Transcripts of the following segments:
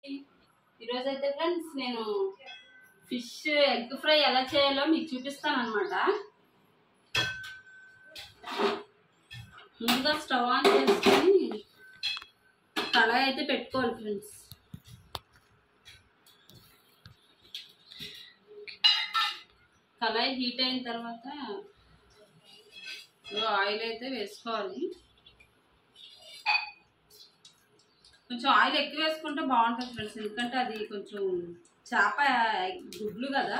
ఈరోజు అయితే ఫ్రెండ్స్ నేను ఫిష్ ఎగ్ ఫ్రై ఎలా చేయాలో మీకు చూపిస్తాను అన్నమాట. ముందుగా స్టవ్ ఆన్ చేసుకొని కళాయి అయితే పెట్టుకోవాలి ఫ్రెండ్స్. కళాయి హీట్ అయిన తర్వాత ఆయిల్ అయితే వేసుకోవాలి. కొంచెం ఆయిల్ ఎక్కువ వేసుకుంటే బాగుంటుంది ఫ్రెండ్స్, ఎందుకంటే అది కొంచెం చేప గుడ్లు కదా,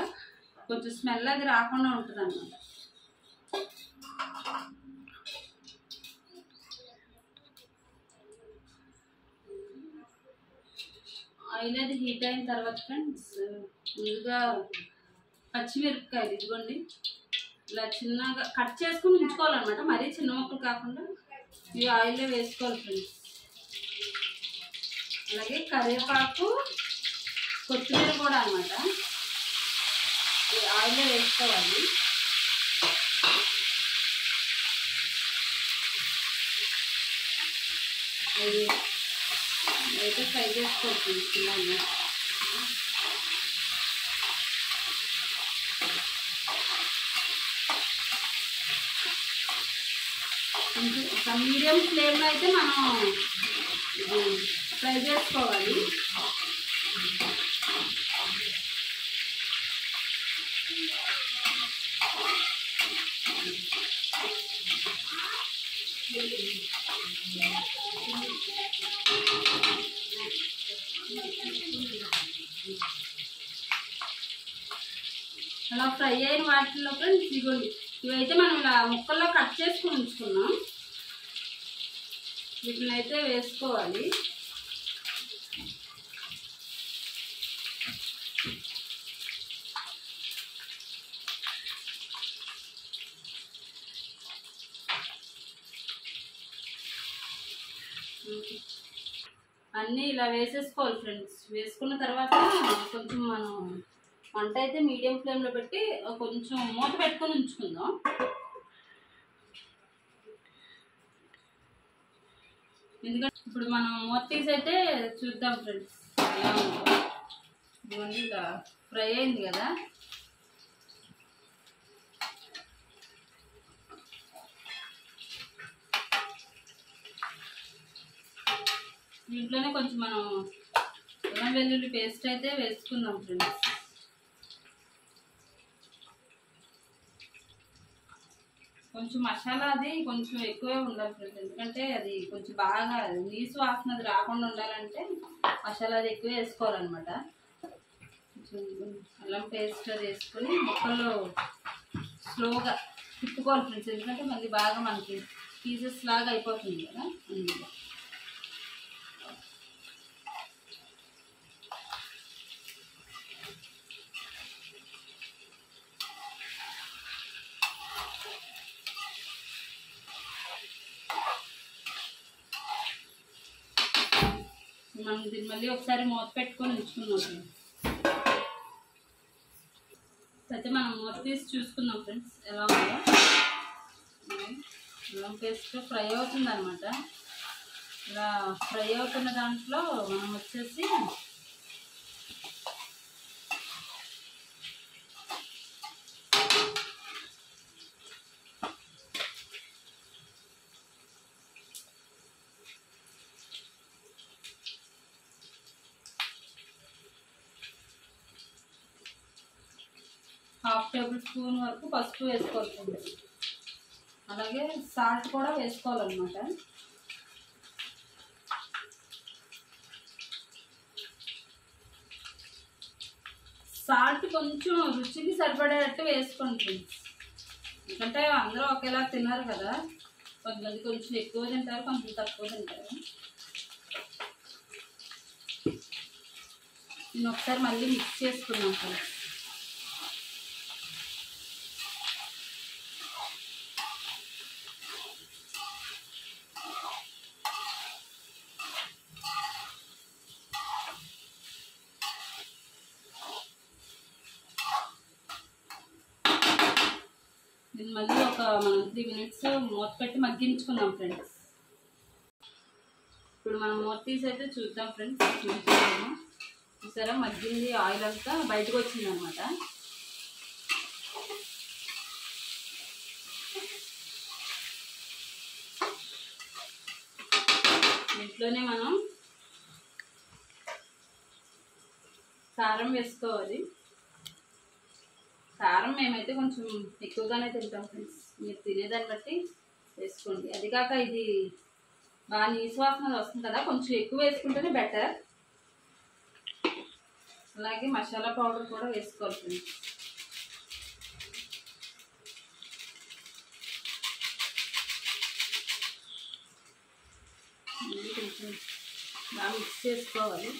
కొంచెం స్మెల్ అది రాకుండా ఉంటుంది అన్నమాట. ఆయిల్ అది హీట్ అయిన తర్వాత ఫ్రెండ్స్ ముందుగా పచ్చిమిరపకాయలు ఇదిగోండి ఇలా చిన్నగా కట్ చేసుకుని ఉంచుకోవాలన్నమాట, మరీ చిన్న ముక్కలు కాకుండా ఈ ఆయిల్లో వేసుకోవాలి ఫ్రెండ్స్. అలాగే కరివేపాకు కొత్తిమీర కూడా అన్నమాట ఆయిల్లో వేసుకోవాలి. అయితే ఫ్రై చేసుకోవచ్చు ఇలాగా. ఒక మీడియం ఫ్లేమ్లో అయితే మనం ఫ్రై చేసుకోవాలి. అలా ఫ్రై అయిన వాటిలో ఇదిగోండి ఇవైతే మనం ఇలా ముక్కల్లో కట్ చేసుకుని ఉంచుకున్నాం, వీటిని అయితే వేసుకోవాలి. అన్నీ ఇలా వేసేసుకోవాలి ఫ్రెండ్స్. వేసుకున్న తర్వాత కొంచెం మనం వంట అయితే మీడియం ఫ్లేమ్లో పెట్టి కొంచెం మూత పెట్టుకొని ఉంచుకుందాం. ఎందుకంటే ఇప్పుడు మనం మూత తీసి అయితే చూద్దాం ఫ్రెండ్స్ ఎలా ఉందో. ఇవన్నీ ఇలా ఫ్రై అయింది కదా, దీంట్లోనే కొంచెం మనం అల్లం వెల్లుల్లి పేస్ట్ అయితే వేసుకుందాం ఫ్రెండ్స్. కొంచెం మసాలా అది కొంచెం ఎక్కువే ఉండాలి ఫ్రెండ్స్, ఎందుకంటే అది కొంచెం బాగా నీసు వాసన అది రాకుండా ఉండాలంటే మసాలా అది ఎక్కువ వేసుకోవాలన్నమాట. కొంచెం అల్లం పేస్ట్ అది వేసుకొని ముక్కల్లో స్లోగా తిప్పుకోవాలి ఫ్రెండ్స్, ఎందుకంటే మళ్ళీ బాగా మనకి పీసెస్ లాగా అయిపోతుంది కదా అందులో. మనం దీన్ని మళ్ళీ ఒకసారి మూత పెట్టుకొని ఉంచుకున్నాం. అయితే మనం మూత తీసి చూసుకుందాం ఫ్రెండ్స్ ఎలా ఉందో. అల్లం పేస్ట్ ఫ్రై అవుతుంది అనమాట. ఇలా ఫ్రై అవుతున్న దాంట్లో మనం వచ్చేసి ½ టేబుల్ స్పూన్ వరకు పసుపు వేసుకోవాలి. అలాగే సాల్ట్ కూడా వేసుకోవాలన్నమాట. సాల్ట్ కొంచెం రుచికి సరిపడేటట్టు వేసుకోండి, ఎందుకంటే అందరూ ఒకేలా తిన్నారు కదా, కొంతమంది కొంచెం ఎక్కువ తింటారు, కొంచెం తక్కువ తింటారు. నేను ఒకసారి మళ్ళీ మిక్స్ చేసుకున్నాం ఫ్రెండ్స్. దీన్ని మళ్ళీ మనం 3 మినిట్స్ మూత పెట్టి మగ్గించుకుందాం ఫ్రెండ్స్. ఇప్పుడు మనం మూత తీసి అయితే చూద్దాం ఫ్రెండ్స్. చూద్దాము చూసారా మగ్గింది, ఆయిల్ అంతా బయటకు వచ్చింది అనమాట. ఇంట్లోనే మనం కారం వేసుకోవాలి. కారం మేమైతే కొంచెం ఎక్కువగానే తింటాం ఫ్రెండ్స్, మీరు తినేదాన్ని బట్టి వేసుకోండి. అది కాక ఇది బాగా నీసు వాసన వస్తుంది కదా, కొంచెం ఎక్కువ వేసుకుంటేనే బెటర్. అలాగే మసాలా పౌడర్ కూడా వేసుకోవాలి ఫ్రెండ్స్. కొంచెం బాగా మిక్స్ చేసుకోవాలి.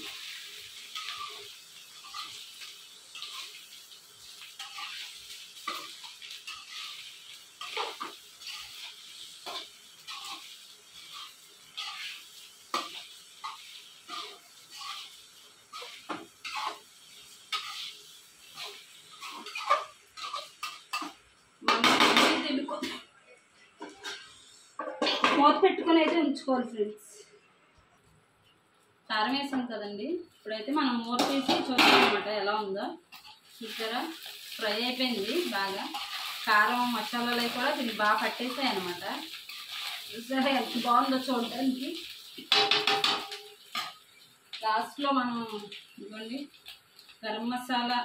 మూత పెట్టుకొని అయితే ఉంచుకోవాలి ఫ్రెండ్స్. కారం వేసాం కదండి, ఇప్పుడైతే మనం మూత తీసి చూస్తాం అనమాట ఎలా ఉందో. చూసారా ఫ్రై అయిపోయింది బాగా, కారం మసాలాలు కూడా దీన్ని బాగా పట్టేసాయి అనమాట. చూసారా ఎంత బాగుందో చూడడానికి. లాస్ట్లో మనం ఇదిగోండి గరం మసాలా,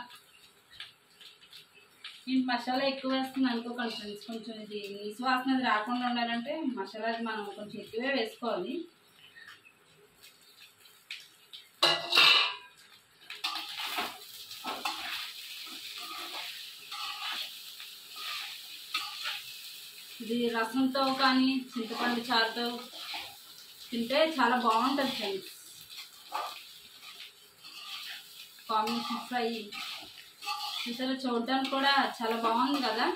నేను మసాలా ఎక్కువ వేస్తుంది అనుకోకండి ఫ్రెండ్స్, కొంచెం ఇది నీసు వాసన రాకుండా ఉండాలంటే మసాలా మనం కొంచెం ఎక్కువే వేసుకోవాలి. ఇది రసంతో కానీ చింతపండు చారుతో తింటే చాలా బాగుంటుంది ఫ్రెండ్స్. కాంబినేషన్ ఫ్రై చూసారా, చూడడానికి కూడా చాలా బాగుంది కదా.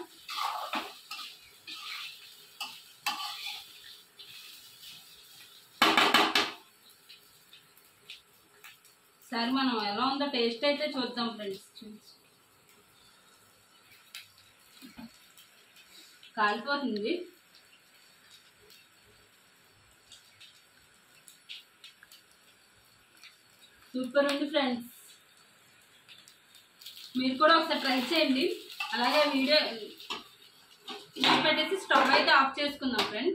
సరే మనం ఎలా ఉందో టేస్ట్ అయితే చూద్దాం ఫ్రెండ్స్. కాలిపోతుంది. సూపర్ ఉంది ఫ్రెండ్స్, మీరు కూడా ఒకసారి ట్రై చేయండి. అలాగే వీడియో పెట్టేసి స్టవ్ అయితే ఆఫ్ చేసుకుందాం ఫ్రెండ్స్.